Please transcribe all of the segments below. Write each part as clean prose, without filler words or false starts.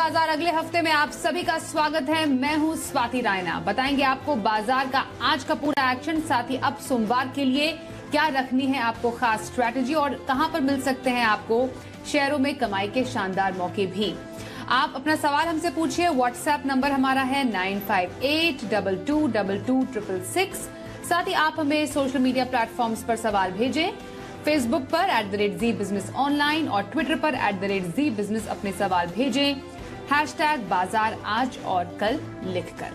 बाजार अगले हफ्ते में आप सभी का स्वागत है। मैं हूं स्वाति रायना। बताएंगे आपको बाजार का आज का पूरा एक्शन, साथ ही अब सोमवार के लिए क्या रखनी है आपको खास स्ट्रैटेजी और कहां पर मिल सकते हैं आपको शेयरों में कमाई के शानदार मौके भी। आप अपना सवाल हमसे पूछिए। व्हाट्सएप नंबर हमारा है 9582222266। साथ ही आप हमें सोशल मीडिया प्लेटफॉर्म्स पर सवाल भेजें। फेसबुक पर @जी बिजनेस ऑनलाइन और ट्विटर पर @जी बिजनेस अपने सवाल भेजें #बाजार आज और कल लिखकर।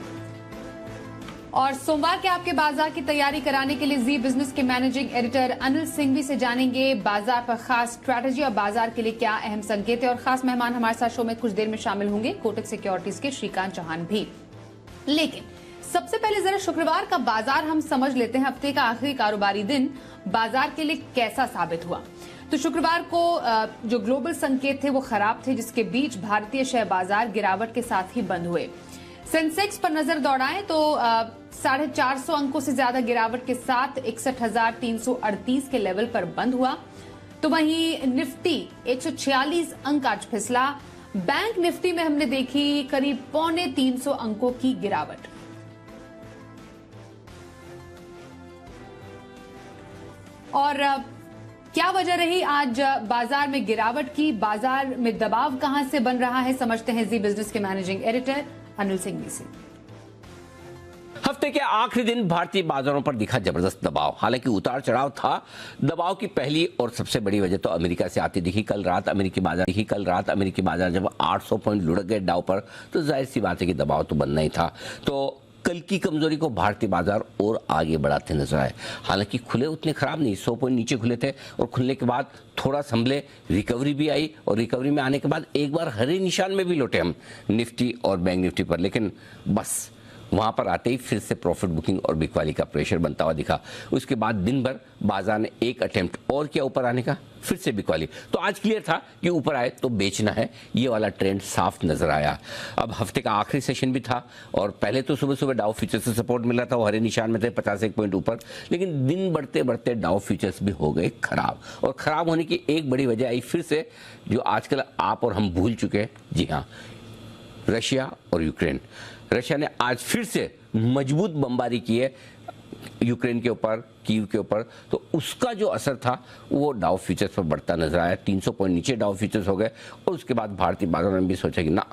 और सोमवार के आपके बाजार की तैयारी कराने के लिए जी बिजनेस के मैनेजिंग एडिटर अनिल सिंघवी से जानेंगे बाजार पर खास स्ट्रैटेजी और बाजार के लिए क्या अहम संकेत है। और खास मेहमान हमारे साथ शो में कुछ देर में शामिल होंगे कोटक सिक्योरिटीज के श्रीकांत चौहान भी। लेकिन सबसे पहले जरा शुक्रवार का बाजार हम समझ लेते हैं। हफ्ते का आखिरी कारोबारी दिन बाजार के लिए कैसा साबित हुआ। तो शुक्रवार को जो ग्लोबल संकेत थे वो खराब थे, जिसके बीच भारतीय शेयर बाजार गिरावट के साथ ही बंद हुए। सेंसेक्स पर नजर दौड़ाएं तो 450 अंकों से ज्यादा गिरावट के साथ 61,338 के लेवल पर बंद हुआ। तो वहीं निफ्टी 146 अंक आज फिसला। बैंक निफ्टी में हमने देखी करीब 350 अंकों की गिरावट। और क्या वजह रही आज बाजार में गिरावट की, बाजार में दबाव कहां से बन रहा है, समझते हैं जी बिजनेस के मैनेजिंग एडिटर अनिल सिंघवी से। हफ्ते के आखिरी दिन भारतीय बाजारों पर दिखा जबरदस्त दबाव। हालांकि उतार चढ़ाव था। दबाव की पहली और सबसे बड़ी वजह तो अमेरिका से आती दिखी। कल रात अमेरिकी बाजार जब 800 पॉइंट लुढ़क गए डाउ पर, तो जाहिर सी बात है कि दबाव तो बनना ही था। तो कल की कमजोरी को भारतीय बाजार और आगे बढ़ाते नजर आए। हालांकि खुले उतने खराब नहीं, 100 पॉइंट नीचे खुले थे और खुलने के बाद थोड़ा संभले, रिकवरी भी आई और रिकवरी में आने के बाद एक बार हरे निशान में भी लौटे हम निफ्टी और बैंक निफ्टी पर। लेकिन बस वहां पर आते ही फिर से प्रॉफिट बुकिंग और बिकवाली का प्रेशर बनता हुआ दिखा। उसके बाद दिन भर बाजार ने एक अटेम्प्ट और किया ऊपर आने का, फिर से बिकवाली। तो आज क्लियर था कि ऊपर आए तो बेचना है, ये वाला ट्रेंड साफ नजर आया। अब हफ्ते का आखिरी सेशन भी था और पहले तो सुबह सुबह डाउ फ्यूचर्स से सपोर्ट मिल रहा था, वो हरे निशान में थे 51 पॉइंट ऊपर। लेकिन दिन बढ़ते बढ़ते डाउ फ्यूचर्स भी हो गए खराब। और खराब होने की एक बड़ी वजह आई फिर से, जो आजकल आप और हम भूल चुके हैं। जी हाँ, रशिया और यूक्रेन। रशिया ने आज फिर से मजबूत बमबारी की है यूक्रेन के ऊपर, कीव के ऊपर। तो उसका जो असर था वो डाउ फ्यूचर्स पर बढ़ता नजर आया। 300 पॉइंट नीचे डाउ फ्यूचर्स हो गए और उसके बाद भारतीय बाजारों ने भी सोचा कि ना,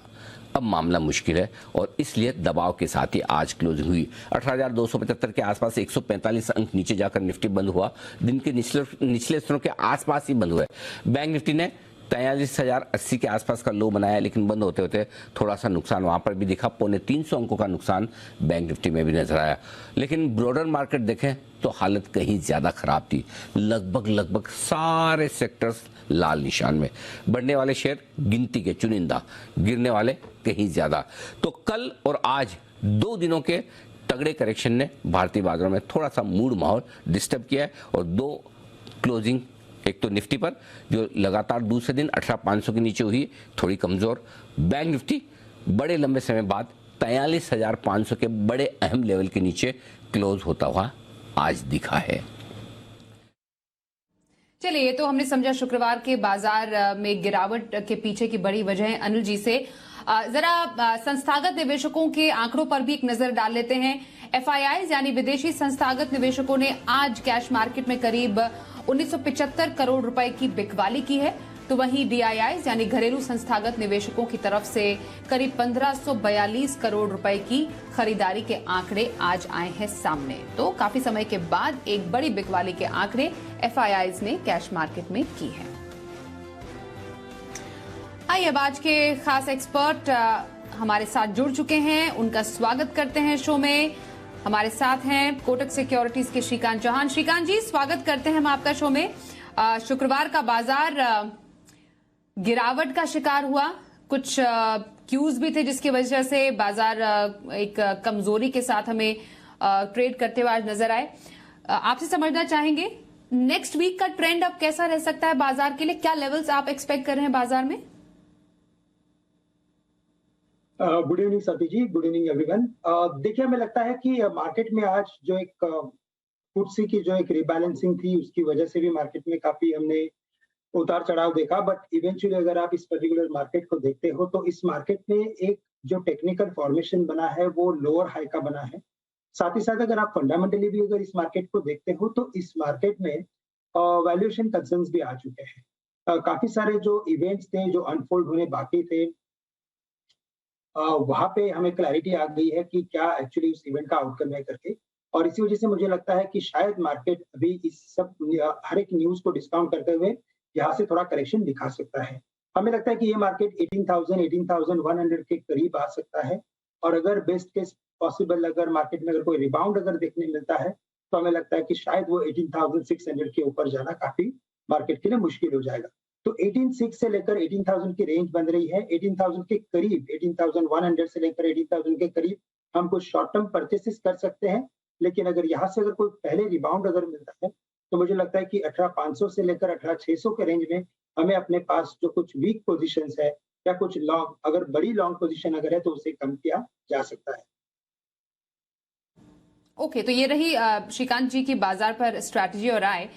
अब मामला मुश्किल है और इसलिए दबाव के साथ ही आज क्लोजिंग हुई 18,275 के आसपास। 145 अंक नीचे जाकर निफ्टी बंद हुआ। दिन के निचले स्तरों के आसपास ही बंद हुए। बैंक निफ्टी ने 43,080 के आसपास का लो बनाया, लेकिन बंद होते होते थोड़ा सा नुकसान वहां पर भी दिखा। 350 अंकों का नुकसान बैंक निफ्टी में भी नजर आया। लेकिन ब्रॉडर मार्केट देखें तो हालत कहीं ज्यादा खराब थी। लगभग सारे सेक्टर्स लाल निशान में। बढ़ने वाले शेयर गिनती के चुनिंदा, गिरने वाले कहीं ज्यादा। तो कल और आज 2 दिनों के तगड़े करेक्शन ने भारतीय बाजारों में थोड़ा सा मूड माहौल डिस्टर्ब किया है। और 2 क्लोजिंग, एक तो निफ्टी पर जो लगातार दूसरे दिन 18,500 के नीचे हुई, थोड़ी कमजोर। बैंक निफ्टी बड़े लंबे समय बाद 43,500 के बड़े अहम लेवल के नीचे क्लोज होता हुआ आज दिखा है। चलिए, ये तो हमने समझा शुक्रवार के बाजार में गिरावट के पीछे की बड़ी वजह अनिल जी से। जरा संस्थागत निवेशकों के आंकड़ों पर भी एक नजर डाल लेते हैं। एफआईआई यानी विदेशी संस्थागत निवेशकों ने आज कैश मार्केट में करीब 1975 करोड़ रुपए की बिकवाली की है। तो वहीं डीआईआई यानी घरेलू संस्थागत निवेशकों की तरफ से करीब 1542 करोड़ रुपए की खरीदारी के आंकड़े आज आए हैं सामने। तो काफी समय के बाद एक बड़ी बिकवाली के आंकड़े एफआईआई ने कैश मार्केट में की है। आइए अब आज के खास एक्सपर्ट हमारे साथ जुड़ चुके हैं, उनका स्वागत करते हैं शो में। हमारे साथ हैं कोटक सिक्योरिटीज के श्रीकांत चौहान। श्रीकांत जी, स्वागत करते हैं हम आपका शो में। शुक्रवार का बाजार गिरावट का शिकार हुआ। कुछ क्यूज भी थे जिसकी वजह से बाजार एक कमजोरी के साथ हमें ट्रेड करते हुए आज नजर आए। आपसे समझना चाहेंगे नेक्स्ट वीक का ट्रेंड अब कैसा रह सकता है बाजार के लिए? क्या लेवल्स आप एक्सपेक्ट कर रहे हैं बाजार में? गुड इवनिंग सती जी, गुड इवनिंग एवरीवन। देखिए, हमें लगता है कि मार्केट में आज जो एक फुटसी की जो एक रिबैलेंसिंग थी, उसकी वजह से भी मार्केट में काफी हमने उतार चढ़ाव देखा, बट इवेंचुअली अगर आप इस पर्टिकुलर मार्केट को देखते हो तो इस मार्केट में एक जो टेक्निकल फॉर्मेशन बना है वो लोअर हाई का बना है। साथ ही साथ अगर आप फंडामेंटली भी अगर इस मार्केट को देखते हो तो इस मार्केट में वैल्यूएशन कंसर्न्स भी आ चुके हैं। काफी सारे जो इवेंट्स थे जो अनफोल्ड होने बाकी थे, वहां पे हमें क्लैरिटी आ गई है कि क्या एक्चुअली उस इवेंट का आउटकम है करके। और इसी वजह से मुझे लगता है कि शायद मार्केट अभी इस सब हर एक न्यूज को डिस्काउंट करते हुए यहाँ से थोड़ा करेक्शन दिखा सकता है। हमें लगता है कि ये मार्केट 18,000 18,100 के करीब आ सकता है। और अगर बेस्ट केस पॉसिबल अगर मार्केट में अगर कोई रिबाउंड अगर देखने मिलता है तो हमें लगता है कि शायद वो 18,600 के ऊपर जाना काफी मार्केट के लिए मुश्किल हो जाएगा। तो 18,600 से लेकर 18,000 की रेंज बन रही है। 18,000 के करीब 18,100 से लेकर 18,000 के करीब हम कुछ शॉर्ट टर्म परचेसेस कर सकते हैं। लेकिन अगर यहाँ से अगर कोई पहले रिबाउंड अगर मिलता है तो मुझे लगता है कि 18,500 से लेकर 18,600 के रेंज में हमें अपने पास जो कुछ वीक पोजीशंस है या कुछ लॉन्ग अगर बड़ी लॉन्ग पोजीशन अगर है तो उसे कम किया जा सकता है। ओके, तो ये रही श्रीकांत जी की बाजार पर स्ट्रैटेजी और राय।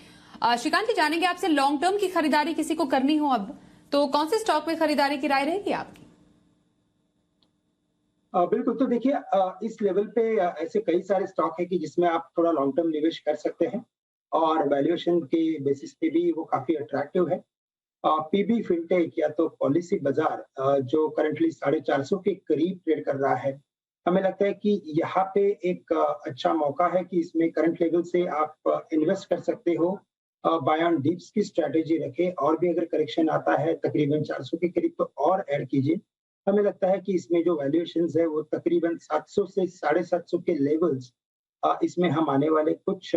श्रीकांत जी, जानेंगे आपसे, लॉन्ग टर्म की खरीदारी किसी को करनी हो अब तो कौन से स्टॉक में खरीदारी की राय रहेगी आपकी? बिल्कुल, तो देखिए इस लेवल पे ऐसे कई सारे स्टॉक है कि जिसमें आप थोड़ा लॉन्ग टर्म निवेश कर सकते हैं और वैल्यूएशन के बेसिस पे भी वो काफी अट्रैक्टिव है। पीबी फिनटेक या तो पॉलिसी बाजार जो करंटली 450 के करीब ट्रेड कर रहा है, हमें लगता है कि यहाँ पे एक अच्छा मौका है कि इसमें करंट लेवल से आप इन्वेस्ट कर सकते हो। बाय ऑन डिप्स की स्ट्रैटेजी रखें और भी अगर करेक्शन आता है तकरीबन 400 के करीब तो और ऐड कीजिए। हमें लगता है कि इसमें जो वैल्यूएशंस है वो तकरीबन 700 से 750 के लेवल्स इसमें हम आने वाले कुछ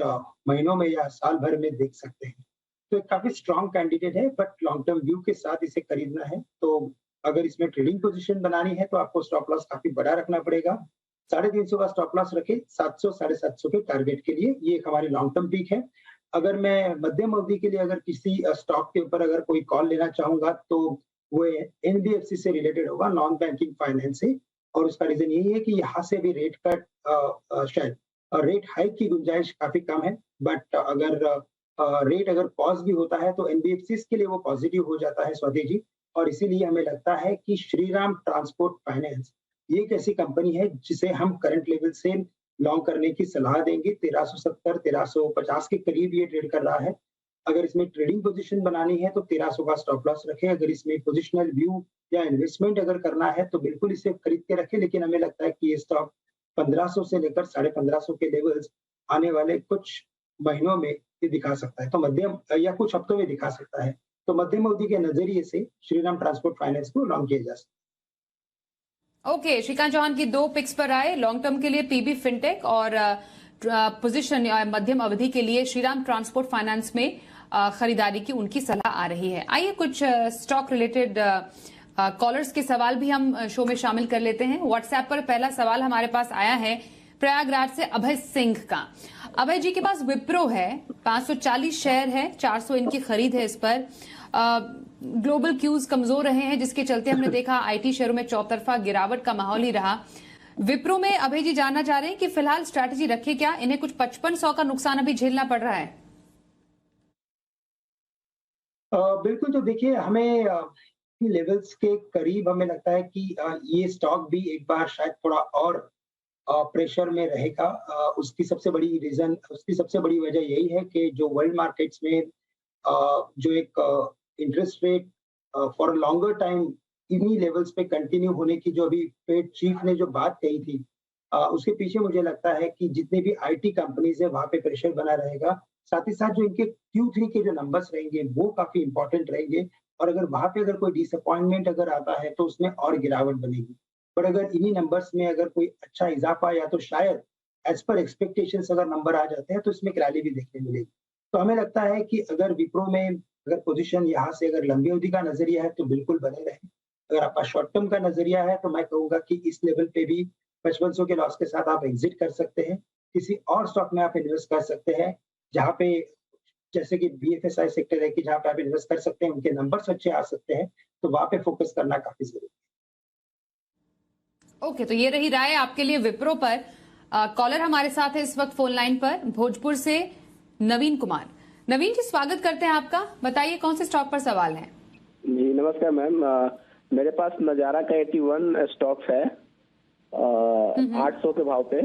महीनों में या साल भर में देख सकते हैं। तो एक काफी स्ट्रॉन्ग कैंडिडेट है, बट लॉन्ग टर्म व्यू के साथ इसे खरीदना है तो अगर इसमें ट्रेडिंग पोजीशन बनानी है तो आपको स्टॉप लॉस काफी बड़ा रखना पड़ेगा। 350 का स्टॉप लॉस रखे 700 750 के टारगेट के लिए, ये एक हमारी लॉन्ग टर्म पीक है। अगर मैं मध्यम अवधि के लिए अगर किसी स्टॉक के ऊपर अगर कोई कॉल लेना चाहूंगा तो वो एनबीएफसी से रिलेटेड होगा, नॉन बैंकिंग फाइनेंस से। और उसका रीजन यही है कि यहाँ से भी रेट कट शायद रेट हाइक की गुंजाइश काफी कम है, बट अगर रेट अगर पॉज भी होता है तो एनबीएफसी के लिए वो पॉजिटिव हो जाता है स्वाति जी। और इसीलिए हमें लगता है कि श्रीराम ट्रांसपोर्ट फाइनेंस ये एक ऐसी कंपनी है जिसे हम करंट लेवल से लॉन्ग करने की सलाह देंगे। 1370 1350 के करीब ये ट्रेड कर रहा है। अगर इसमें ट्रेडिंग पोजीशन बनानी है तो 1300 का स्टॉप लॉस रखें। अगर इसमें पोजिशनल व्यू या इन्वेस्टमेंट अगर करना है तो बिल्कुल इसे खरीद के रखें। लेकिन हमें लगता है कि ये स्टॉक 1500 से लेकर 1550 के लेवल्स आने वाले कुछ महीनों में ये दिखा सकता है, तो मध्यम या कुछ हफ्तों में दिखा सकता है। तो मध्यम अवधि के नजरिए से श्रीराम ट्रांसपोर्ट फाइनेंस को लॉन्ग किया जा सकता है। ओके, श्रीकांत चौहान की दो पिक्स पर आए, लॉन्ग टर्म के लिए पीबी फिनटेक और पोजीशन मध्यम अवधि के लिए श्रीराम ट्रांसपोर्ट फाइनेंस में खरीदारी की उनकी सलाह आ रही है। आइए कुछ स्टॉक रिलेटेड कॉलर्स के सवाल भी हम शो में शामिल कर लेते हैं। व्हाट्सएप पर पहला सवाल हमारे पास आया है प्रयागराज से अभय सिंह का। अभय जी के पास विप्रो है, 540 शेयर है, 400 इनकी खरीद है इस पर। ग्लोबल क्यूज कमजोर रहे हैं जिसके चलते हमने देखा आईटी शेयरों में चौतरफा गिरावट का माहौल ही रहा। विप्रो में अभय जी जानना चाह रहे हैं कि फिलहाल स्ट्रैटेजी रखे क्या, इन्हें कुछ 5500 का नुकसान अभी झेलना पड़ रहा है? बिल्कुल, तो देखिए हमें लेवल्स के करीब हमें लगता है कि ये स्टॉक भी एक बार शायद थोड़ा और प्रेशर में रहेगा। उसकी सबसे बड़ी वजह यही है कि जो वर्ल्ड मार्केट्स में जो एक interest rate for longer time इन्हीं लेवल्स पे कंटिन्यू होने की जो अभी फेड चीफ ने जो बात कही थी, उसके पीछे मुझे लगता है कि जितने भी आईटी कंपनीज है वहां पे प्रेशर बना रहेगा। साथ ही साथ जो इनके Q3 के जो नंबर्स रहेंगे वो काफी इंपॉर्टेंट रहेंगे और अगर वहां पे अगर कोई डिसअपॉइंटमेंट अगर आता है तो उसमें और गिरावट बनेगी। पर अगर इन्हीं नंबर्स में अगर कोई अच्छा इजाफा या तो शायद एज पर एक्सपेक्टेशंस अगर नंबर आ जाते हैं तो इसमें एक रैली भी देखने मिलेगी। तो हमें लगता है कि अगर विप्रो में अगर पोजीशन यहाँ से अगर लंबी अवधि का नजरिया है तो बिल्कुल बने रहे। अगर आपका शॉर्ट टर्म का नजरिया है तो मैं कहूंगा कि इस लेवल पे भी 5500 के लॉस के साथ आप एग्जिट कर सकते हैं। किसी और स्टॉक में आप इन्वेस्ट कर सकते हैं जहाँ पे जैसे कि बीएफएसआई सेक्टर है कि जहाँ पे आप इन्वेस्ट कर सकते हैं, उनके नंबर्स अच्छे आ सकते हैं, तो वहां पे फोकस करना काफी जरूरी है। ओके, तो ये रही राय आपके लिए विप्रो पर। कॉलर हमारे साथ है इस वक्त फोन लाइन पर, भोजपुर से नवीन कुमार। नवीन जी, स्वागत करते हैं आपका। बताइए कौन से स्टॉक पर सवाल है? जी नमस्कार मैम। मेरे पास नजारा का 81 स्टॉक है 800 के भाव पे,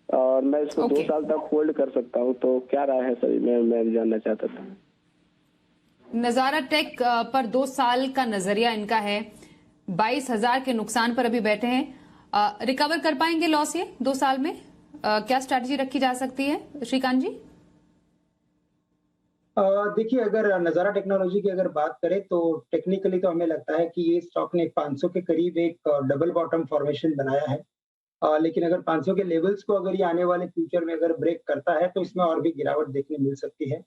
और मैं इसको 2 ओके। साल तक होल्ड कर सकता हूँ, तो क्या राय है सर? मैं जानना चाहता था। नजारा टेक पर 2 साल का नजरिया इनका है। 22,000 के नुकसान पर अभी बैठे हैं। रिकवर कर पाएंगे लॉस ये 2 साल में? क्या स्ट्रैटेजी रखी जा सकती है श्रीकांत जी? देखिए, अगर नजारा टेक्नोलॉजी की अगर बात करें तो टेक्निकली तो हमें लगता है कि ये स्टॉक ने 500 के करीब एक डबल बॉटम फॉर्मेशन बनाया है। लेकिन अगर 500 के लेवल्स को अगर ये आने वाले फ्यूचर में अगर ब्रेक करता है तो इसमें और भी गिरावट देखने मिल सकती है।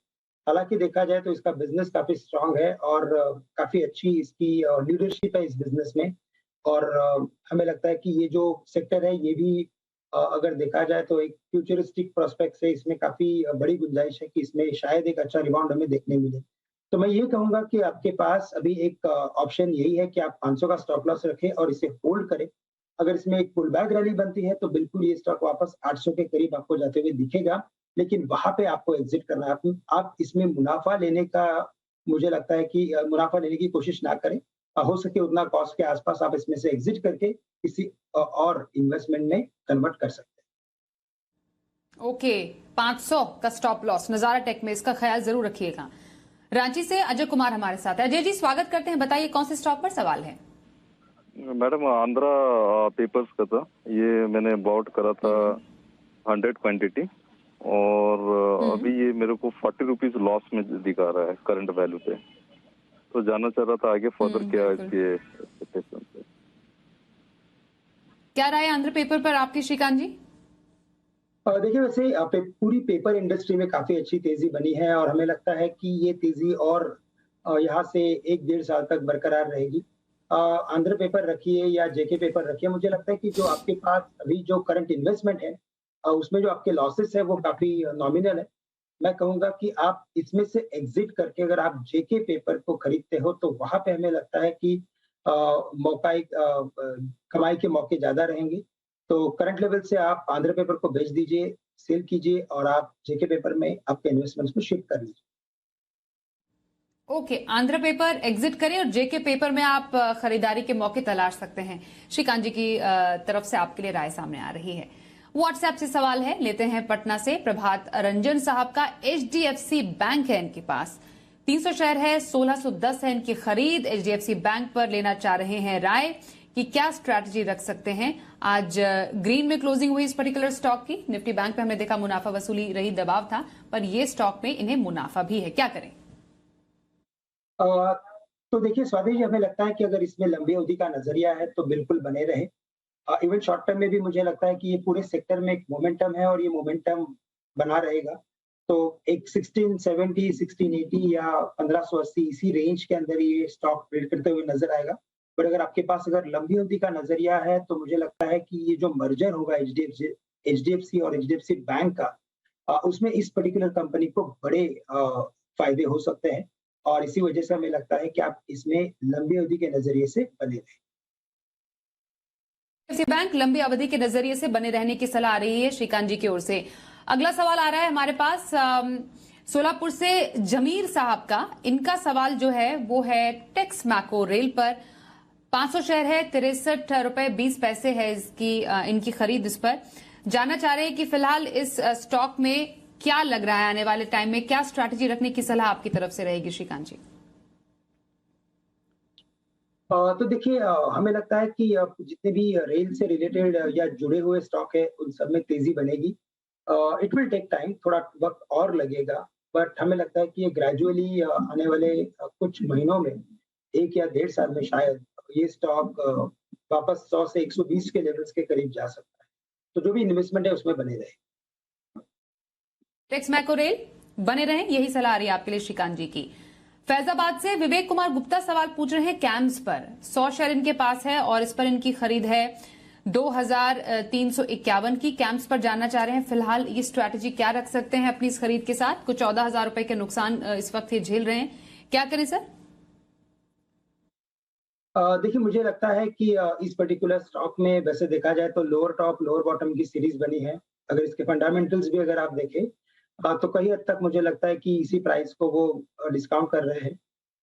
हालांकि देखा जाए तो इसका बिजनेस काफी स्ट्रांग है और काफी अच्छी इसकी लीडरशिप है इस बिजनेस में। और हमें लगता है कि ये जो सेक्टर है ये भी अगर देखा जाए तो एक फ्यूचरिस्टिक प्रोस्पेक्ट से इसमें काफी बड़ी गुंजाइश है कि इसमें शायद एक अच्छा रिबाउंड हमें देखने मिले। तो मैं ये कहूंगा कि आपके पास अभी एक ऑप्शन यही है कि आप 500 का स्टॉप लॉस रखें और इसे होल्ड करें। अगर इसमें एक पुल बैक रैली बनती है तो बिल्कुल ये स्टॉक वापस 800 के करीब आपको जाते हुए दिखेगा, लेकिन वहां पे आपको एग्जिट करना है। आप इसमें मुनाफा लेने का, मुझे लगता है कि मुनाफा लेने की कोशिश ना करें। हो सके उतना कॉस्ट के आसपास आप इसमें से एग्जिट करके किसी और इन्वेस्टमेंट में कन्वर्ट कर सकते हैं। ओके, 500 का स्टॉप लॉस नजारा टेक में, इसका ख्याल जरूर रखिएगा। रांची से अजय कुमार हमारे साथ है। अजय जी, स्वागत करते हैं। बताइए कौन से स्टॉक पर सवाल है? मैडम आंध्रा पेपर्स का था, ये मैंने बॉट करा था 100 क्वांटिटी, और अभी ये मेरे को 40 रुपीज लॉस में दिखा रहा है करंट वैल्यू पे। तो जानना चाह रहा था आगे फर्दर क्या इसके एक्सपेक्टेशन है। क्या राय आंध्र पेपर पर आपकी श्रीकांत जी? देखिए, वैसे पूरी पेपर इंडस्ट्री में काफी अच्छी तेजी बनी है और हमें लगता है कि ये तेजी और यहाँ से 1-1.5 साल तक बरकरार रहेगी। आंध्र पेपर रखिए या जेके पेपर रखिए, मुझे लगता है कि जो आपके पास अभी जो करंट इन्वेस्टमेंट है उसमें जो आपके लॉसेस है वो काफी नॉमिनल है। मैं कहूंगा कि आप इसमें से एग्जिट करके अगर आप जेके पेपर को खरीदते हो तो वहां पे हमें लगता है कि मौका कमाई के मौके ज्यादा रहेंगे। तो करंट लेवल से आप आंध्र पेपर को बेच दीजिए, सेल कीजिए और आप जेके पेपर में आपके इन्वेस्टमेंट्स को शिफ्ट कर लीजिए। ओके, आंध्र पेपर एग्जिट करें और जेके पेपर में आप खरीदारी के मौके तलाश सकते हैं। श्रीकांत जी की तरफ से आपके लिए राय सामने आ रही है। व्हाट्सएप से सवाल है, लेते हैं पटना से प्रभात रंजन साहब का। एचडीएफसी बैंक है इनके पास, 300 शेयर है, 1610 है इनकी खरीद। एचडीएफसी बैंक पर लेना चाह रहे हैं, राय कि क्या स्ट्रैटेजी रख सकते हैं? आज ग्रीन में क्लोजिंग हुई इस पर्टिकुलर स्टॉक की। निफ्टी बैंक पे हमने देखा मुनाफा वसूली रही, दबाव था, पर ये स्टॉक में इन्हें मुनाफा भी है, क्या करें? तो देखिए स्वाति जी, हमें लगता है कि अगर इसमें लंबी अवधि का नजरिया है तो बिल्कुल बने रहे। इवन शॉर्ट टर्म में भी मुझे लगता है कि ये पूरे सेक्टर में एक मोमेंटम है और ये मोमेंटम बना रहेगा। तो एक 1670, 1680 या 1580 इसी रेंज के अंदर ये स्टॉक ट्रेड करते हुए नजर आएगा। बट अगर आपके पास अगर लंबी अवधि का नजरिया है तो मुझे लगता है कि ये जो मर्जर होगा एचडीएफसी और एचडीएफसी बैंक का, उसमें इस पर्टिकुलर कंपनी को बड़े फायदे हो सकते हैं और इसी वजह से हमें लगता है कि आप इसमें लंबी अवधि के नजरिए से बने रहें। एचडीएफसी बैंक लंबी अवधि के नजरिए से बने रहने की सलाह आ रही है श्रीकांत जी की ओर से। अगला सवाल आ रहा है हमारे पास सोलापुर से जमीर साहब का। इनका सवाल जो है वो है टेक्स मैको रेल पर। 500 शेयर है, 63 रुपए 20 पैसे है इनकी खरीद। इस पर जानना चाह रहे हैं कि फिलहाल इस स्टॉक में क्या लग रहा है, आने वाले टाइम में क्या स्ट्रैटेजी रखने की सलाह आपकी तरफ से रहेगी श्रीकांत जी? तो देखिए, हमें लगता है कि जितने भी रेल से रिलेटेड या जुड़े हुए स्टॉक है उन सब में तेजी बनेगी। इट विल टेक टाइम, थोड़ा वक्त और लगेगा, बट हमें लगता है कि ये ग्रेजुअली आने वाले कुछ महीनों में, 1 या 1.5 साल में शायद ये स्टॉक वापस 100 से 120 के लेवल्स के करीब जा सकता है। तो जो भी इन्वेस्टमेंट है उसमें बने रहे। टेक्स मैको रेल बने रहे, यही सलाह आ रही है आपके लिए श्रीकांत जी की। फैजाबाद से विवेक कुमार गुप्ता सवाल पूछ रहे हैं कैम्स पर। 100 शेयर इनके पास है और इस पर इनकी खरीद है 2351 की। कैम्स पर जानना चाह रहे हैं फिलहाल ये स्ट्रैटेजी क्या रख सकते हैं अपनी इस खरीद के साथ? कुछ 14,000 रुपए के नुकसान इस वक्त ये झेल रहे हैं, क्या करें सर? देखिए, मुझे लगता है कि इस पर्टिकुलर स्टॉक में वैसे देखा जाए तो लोअर टॉप लोअर बॉटम की सीरीज बनी है। अगर इसके फंडामेंटल्स भी अगर आप देखें तो कई हद तक मुझे लगता है कि इसी प्राइस को वो डिस्काउंट कर रहे हैं।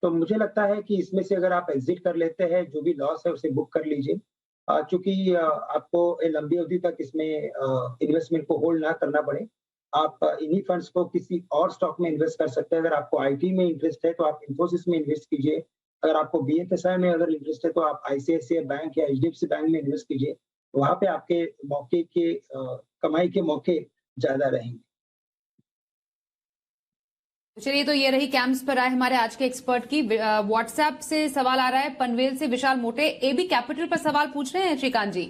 तो मुझे लगता है कि इसमें से अगर आप एग्जिट कर लेते हैं, जो भी लॉस है उसे बुक कर लीजिए। चूँकि आपको एक लंबी अवधि तक इसमें इन्वेस्टमेंट को होल्ड ना करना पड़े। आप इन्हीं फंड्स को किसी और स्टॉक में इन्वेस्ट कर सकते हैं। अगर आपको आईटी में इंटरेस्ट है तो आप इन्फोसिस में इन्वेस्ट कीजिए। अगर आपको बीएफएसआई में अगर इंटरेस्ट है तो आप आईसीआईसीआई बैंक या एचडीएफसी बैंक में इन्वेस्ट कीजिए। वहाँ पे आपके मौके के कमाई के मौके ज़्यादा रहेंगे। चलिए, तो ये रही कैंप्स पर आए हमारे आज के एक्सपर्ट की। व्हाट्सएप से सवाल आ रहा है, पनवेल से विशाल मोटे एबी कैपिटल पर सवाल पूछ रहे हैं श्रीकांत जी।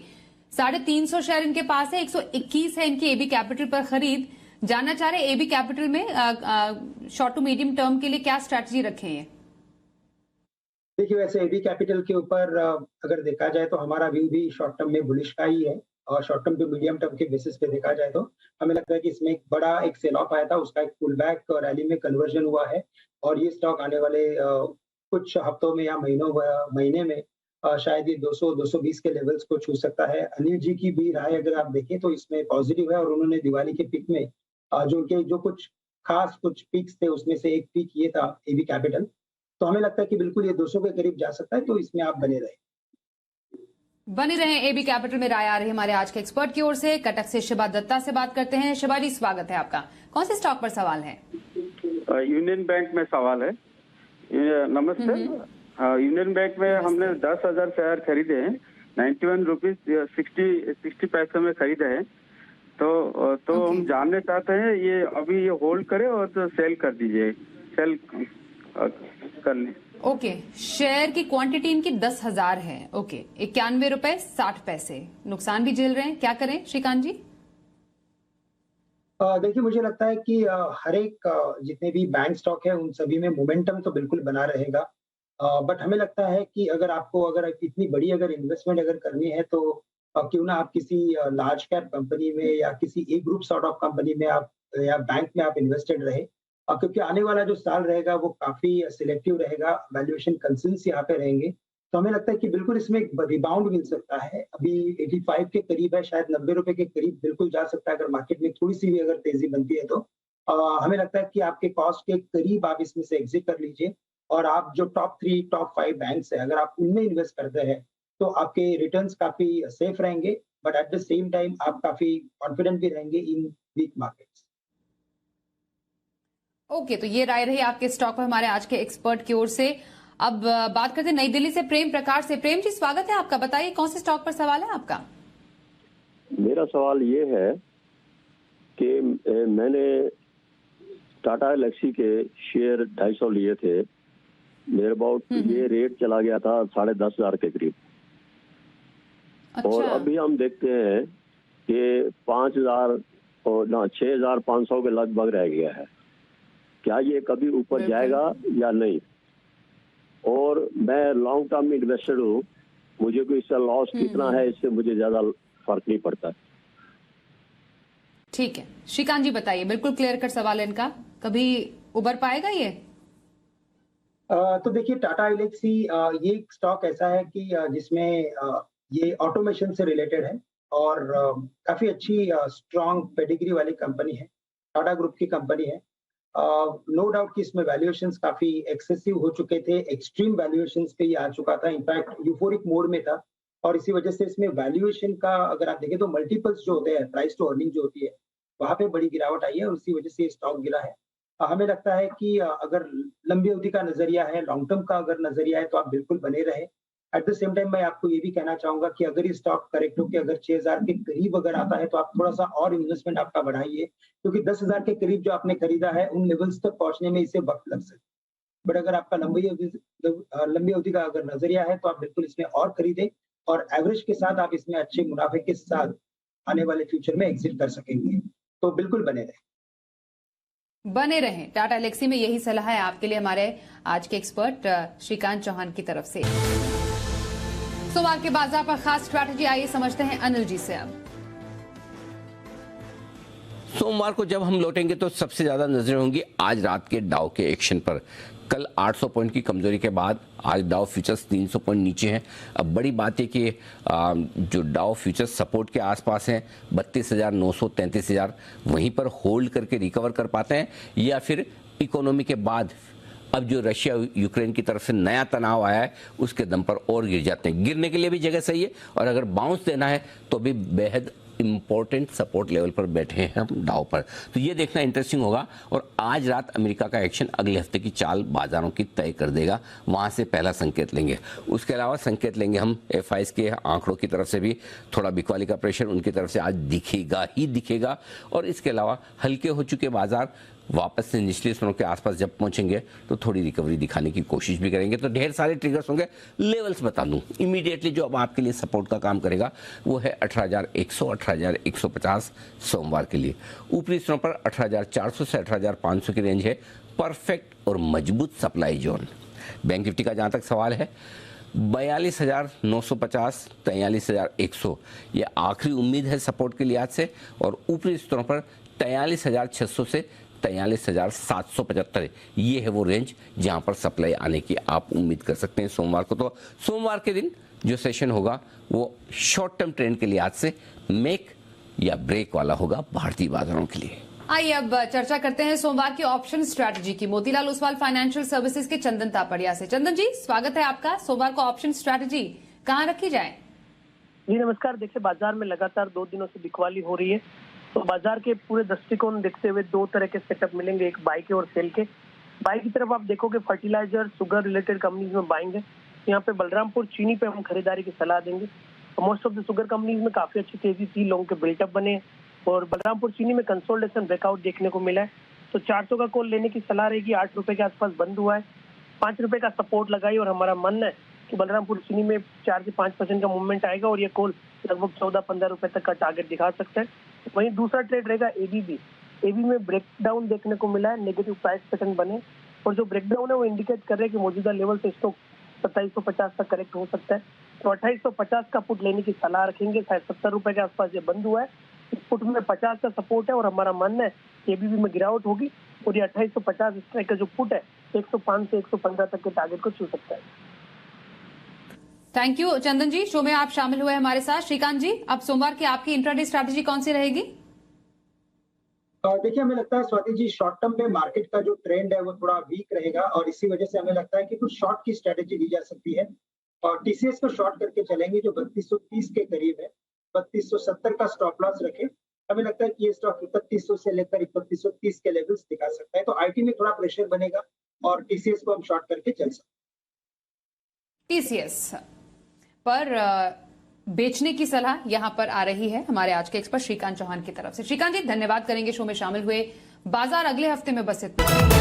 350 शेयर इनके पास है, 121 है इनकी एबी कैपिटल पर खरीद। जानना चाह रहे हैं एबी कैपिटल में शॉर्ट टू मीडियम टर्म के लिए क्या स्ट्रैटेजी रखें हैं? देखिए, वैसे एबी कैपिटल के ऊपर अगर देखा जाए तो हमारा व्यू भी शॉर्ट टर्म में बुलिश का ही है। और short term to medium term के बेसिस पे देखा जाए तो हमें लगता है कि इसमें एक बड़ा एक सेल ऑफ आया था, उसका एक पुल बैक और रैली में कन्वर्जन हुआ है। और ये स्टॉक आने वाले कुछ हफ्तों में या महीने में शायद ये 200-220 के लेवल्स को छू सकता है। अनिल जी की भी राय अगर आप देखें तो इसमें पॉजिटिव है और उन्होंने दिवाली के पीक में जो उनके जो कुछ खास कुछ पीक्स थे उसमें से एक पीक ये था एबी कैपिटल। तो हमें लगता है कि बिल्कुल ये 200 के करीब जा सकता है, तो इसमें आप बने रहें एबी कैपिटल में। राय आ रही है हमारे आज के एक्सपर्ट की ओर से। कटक से शिबा दत्ता से बात करते हैं। शिबा जी, स्वागत है आपका। कौन से स्टॉक पर सवाल है? यूनियन बैंक में सवाल है। नमस्ते। यूनियन बैंक में हमने 10,000 शेयर खरीदे हैं, 91 रुपीज 60 पैसे में खरीदे हैं। तो हम जानना चाहते हैं ये अभी ये होल्ड करें और तो सेल कर दीजिए, सेल कर लें। ओके, शेयर की क्वांटिटी इनकी 10,000 है। ओके, 91 रुपए 60 पैसे, नुकसान भी झेल रहे हैं, क्या करें श्रीकांत जी? देखिए, मुझे लगता है कि हर एक जितने भी बैंक स्टॉक है उन सभी में मोमेंटम तो बिल्कुल बना रहेगा। बट हमें लगता है कि अगर इतनी बड़ी अगर इन्वेस्टमेंट अगर करनी है तो क्यों ना आप किसी लार्ज कैप कंपनी में या किसी ए ग्रुप सॉर्ट ऑफ कंपनी में आप या बैंक में आप इन्वेस्टेड रहे। क्योंकि आने वाला जो साल रहेगा वो काफी सिलेक्टिव रहेगा, वैल्यूएशन कंसर्न्स यहाँ पे रहेंगे। तो हमें लगता है कि बिल्कुल इसमें एक रिबाउंड मिल सकता है। अभी 85 के करीब है, शायद 90 रुपए के करीब बिल्कुल जा सकता है अगर मार्केट में थोड़ी सी भी अगर तेजी बनती है तो। हमें लगता है कि आपके कॉस्ट के करीब आप इसमें से एग्जिट कर लीजिए और आप जो टॉप 3 टॉप 5 बैंक्स है अगर आप उनमें इन्वेस्ट करते हैं तो आपके रिटर्न्स काफी सेफ रहेंगे। But at the same time आप काफी कॉन्फिडेंट भी रहेंगे इन वीक मार्केट्स। ओके, तो ये राय रही आपके स्टॉक पर हमारे आज के एक्सपर्ट की ओर से। अब बात करते हैं नई दिल्ली से प्रेम प्रकाश से। प्रेम जी, स्वागत है आपका। बताइए कौन से स्टॉक पर सवाल है आपका? मेरा सवाल ये है कि मैंने टाटा एलेक्सी के शेयर 250 लिए थे। मेरे अबाउट ये रेट चला गया था 10,500 के करीब। अच्छा। और अभी हम देखते हैं कि 5,000 और 6,500 के लगभग रह गया है। क्या ये कभी ऊपर जाएगा या नहीं? और मैं लॉन्ग टर्म में इन्वेस्टेड हूँ, मुझे कोई इसका लॉस कितना है इससे मुझे ज्यादा फर्क नहीं पड़ता। ठीक है, श्रीकांत जी बताइए। बिल्कुल क्लियर कट सवाल है इनका, कभी उबर पाएगा ये? तो देखिए, टाटा एलेक्सी ये एक स्टॉक ऐसा है कि जिसमें ये ऑटोमेशन से रिलेटेड है और काफी अच्छी स्ट्रॉन्ग पेडिग्री वाली कंपनी है, टाटा ग्रुप की कंपनी है। नो डाउट कि इसमें वैल्यूएशंस काफी एक्सेसिव हो चुके थे, एक्सट्रीम वैल्यूएशंस पे ये आ चुका था, इनफैक्ट यूफोरिक मोड में था और इसी वजह से इसमें वैल्यूएशन का अगर आप देखें तो मल्टीपल्स जो होते हैं, प्राइस टू अर्निंग जो होती है, वहां पे बड़ी गिरावट आई है और इसी वजह से स्टॉक गिरा है। हमें लगता है कि अगर लंबी अवधि का नजरिया है, लॉन्ग टर्म का अगर नजरिया है तो आप बिल्कुल बने रहे। एट द सेम टाइम मैं आपको ये भी कहना चाहूंगा कि अगर ये स्टॉक करेक्ट होकर अगर 6,000 के करीब अगर आता है तो आप थोड़ा सा और इन्वेस्टमेंट आपका बढ़ाइए, क्योंकि 10,000 के करीब जो आपने खरीदा है उन लेवल्स तक पहुंचने में इसे वक्त लग सकता है। बट अगर आपका लंबी अवधि का अगर नजरिया है तो आप बिल्कुल इसमें और खरीदें और एवरेज के साथ आप इसमें अच्छे मुनाफे के साथ आने वाले फ्यूचर में एग्जिट कर सकेंगे। तो बिल्कुल बने रहें। टाटा एलेक्सी में यही सलाह है आपके लिए हमारे आज के एक्सपर्ट श्रीकांत चौहान की तरफ से। सोमवार के बाजार पर खास स्ट्रैटेजी, आइए समझते हैं अनिल जी से। अब सोमवार को जब हम लौटेंगे तो सबसे ज्यादा नजरें होंगी आज रात के डाउ के एक्शन पर। कल 800 पॉइंट की कमजोरी के बाद आज डाउ फ्यूचर्स 300 पॉइंट नीचे हैं। अब बड़ी बात है कि जो डाउ फ्यूचर्स सपोर्ट के आसपास हैं 32,900 33,000 वहीं पर होल्ड करके रिकवर कर पाते हैं, या फिर इकोनॉमी के बाद अब जो रशिया यूक्रेन की तरफ से नया तनाव आया है उसके दम पर और गिर जाते हैं। गिरने के लिए भी जगह सही है, और अगर बाउंस देना है तो भी बेहद इंपॉर्टेंट सपोर्ट लेवल पर बैठे हैं हम डाउ पर। तो ये देखना इंटरेस्टिंग होगा, और आज रात अमेरिका का एक्शन अगले हफ्ते की चाल बाजारों की तय कर देगा, वहां से पहला संकेत लेंगे। उसके अलावा संकेत लेंगे हम FIs के आंकड़ों की तरफ से भी, थोड़ा बिकवाली का प्रेशर उनकी तरफ से आज दिखेगा ही दिखेगा। और इसके अलावा हल्के हो चुके बाजार वापस से निचले स्तरों के आसपास जब पहुंचेंगे तो थोड़ी रिकवरी दिखाने की कोशिश भी करेंगे। तो ढेर सारे ट्रिगर्स होंगे। लेवल्स बता दूं इमीडिएटली जो अब आपके लिए सपोर्ट का काम करेगा वो है 18,100 18,150 सोमवार के लिए। ऊपरी स्तरों पर 18,400 से 18,500 की रेंज है, परफेक्ट और मजबूत सप्लाई जोन। बैंक निफ्टी का जहां तक सवाल है 42,950 43,100 ये आखिरी उम्मीद है सपोर्ट के लिहाज से, और ऊपरी स्तरों पर 43,600 से 43,775 ये है वो रेंज जहां पर सप्लाई आने की आप उम्मीद कर सकते हैं सोमवार को। तो सोमवार के दिन जो सेशन होगा वो शॉर्ट टर्म ट्रेंड के लिहाज से मेक या ब्रेक वाला होगा भारतीय बाजारों के लिए। आइए अब चर्चा करते हैं सोमवार की ऑप्शन स्ट्रैटेजी की। मोतीलाल ओसवाल फाइनेंशियल सर्विसेज के चंदन तापड़िया से। चंदन जी स्वागत है आपका। सोमवार को ऑप्शन स्ट्रैटेजी कहां रखी जाए? जी नमस्कार। देखिए बाजार में लगातार 2 दिनों से बिकवाली हो रही है, तो बाजार के पूरे दृष्टिकोण देखते हुए 2 तरह के सेटअप मिलेंगे, एक बाई के और सेल के। बाई की तरफ आप देखोगे फर्टिलाइजर शुगर रिलेटेड कंपनीज में बाइंग है। यहाँ पे बलरामपुर चीनी पे हम खरीदारी की सलाह देंगे। Most of the sugar companies में काफी अच्छी तेजी थी, लोगों के बिल्टअप बने, और बलरामपुर चीनी में कंसोलिडेशन ब्रेकआउट देखने को मिला है। तो 400 का कॉल लेने की सलाह रहेगी। 8 रुपए के आसपास बंद हुआ है, 5 रुपए का सपोर्ट लगाई, और हमारा मन है कि बलरामपुर चीनी में 4 से 5% का मूवमेंट आएगा और ये कॉल लगभग 14-15 रुपए तक का टारगेट दिखा सकता है। वहीं दूसरा ट्रेड रहेगा एबीबी। एबी में ब्रेकडाउन देखने को मिला है, नेगेटिव प्राइस पैटर्न बने, और जो ब्रेकडाउन है वो इंडिकेट कर रहे हैं कि मौजूदा लेवल से स्टॉक 2750 तक करेक्ट हो सकता है। तो 2850 का पुट लेने की सलाह रखेंगे। शायद 70 रुपए के आसपास ये बंद हुआ है। इस पुट में 50 का सपोर्ट है, और हमारा मन है एबीबी में गिरावट होगी, और ये 2850 स्ट्राइक का जो पुट है 105 से 115 तक के टारगेट को छू सकता है। Thank you Chandan ji, show में आप शामिल हुए हमारे साथ। श्रीकांत जी अब सोमवार की आपकी इंट्राडे स्ट्रैटेजी कौन सी रहेगी? देखिए हमें लगता है स्वाति जी शॉर्ट टर्म में मार्केट का जो ट्रेंड है वो थोड़ा वीक रहेगा, और इसी वजह से हमें लगता है कि कुछ शॉर्ट की स्ट्रेटेजी ली जा सकती है। और टीसीएस को शॉर्ट करके चलेंगे जो 3230 के करीब है, 3270 का स्टॉप लॉस रखें। हमें लगता है कि ये स्टॉक 3100 से लेकर 3130 के लेवल्स दिखा सकता है। तो आईटी में थोड़ा प्रेशर बनेगा और टीसीएस को हम शॉर्ट करके चल सकते हैं। टीसीएस पर बेचने की सलाह यहां पर आ रही है हमारे आज के एक्सपर्ट श्रीकांत चौहान की तरफ से। श्रीकांत जी धन्यवाद करेंगे शो में शामिल हुए। बाजार अगले हफ्ते में बस इतना।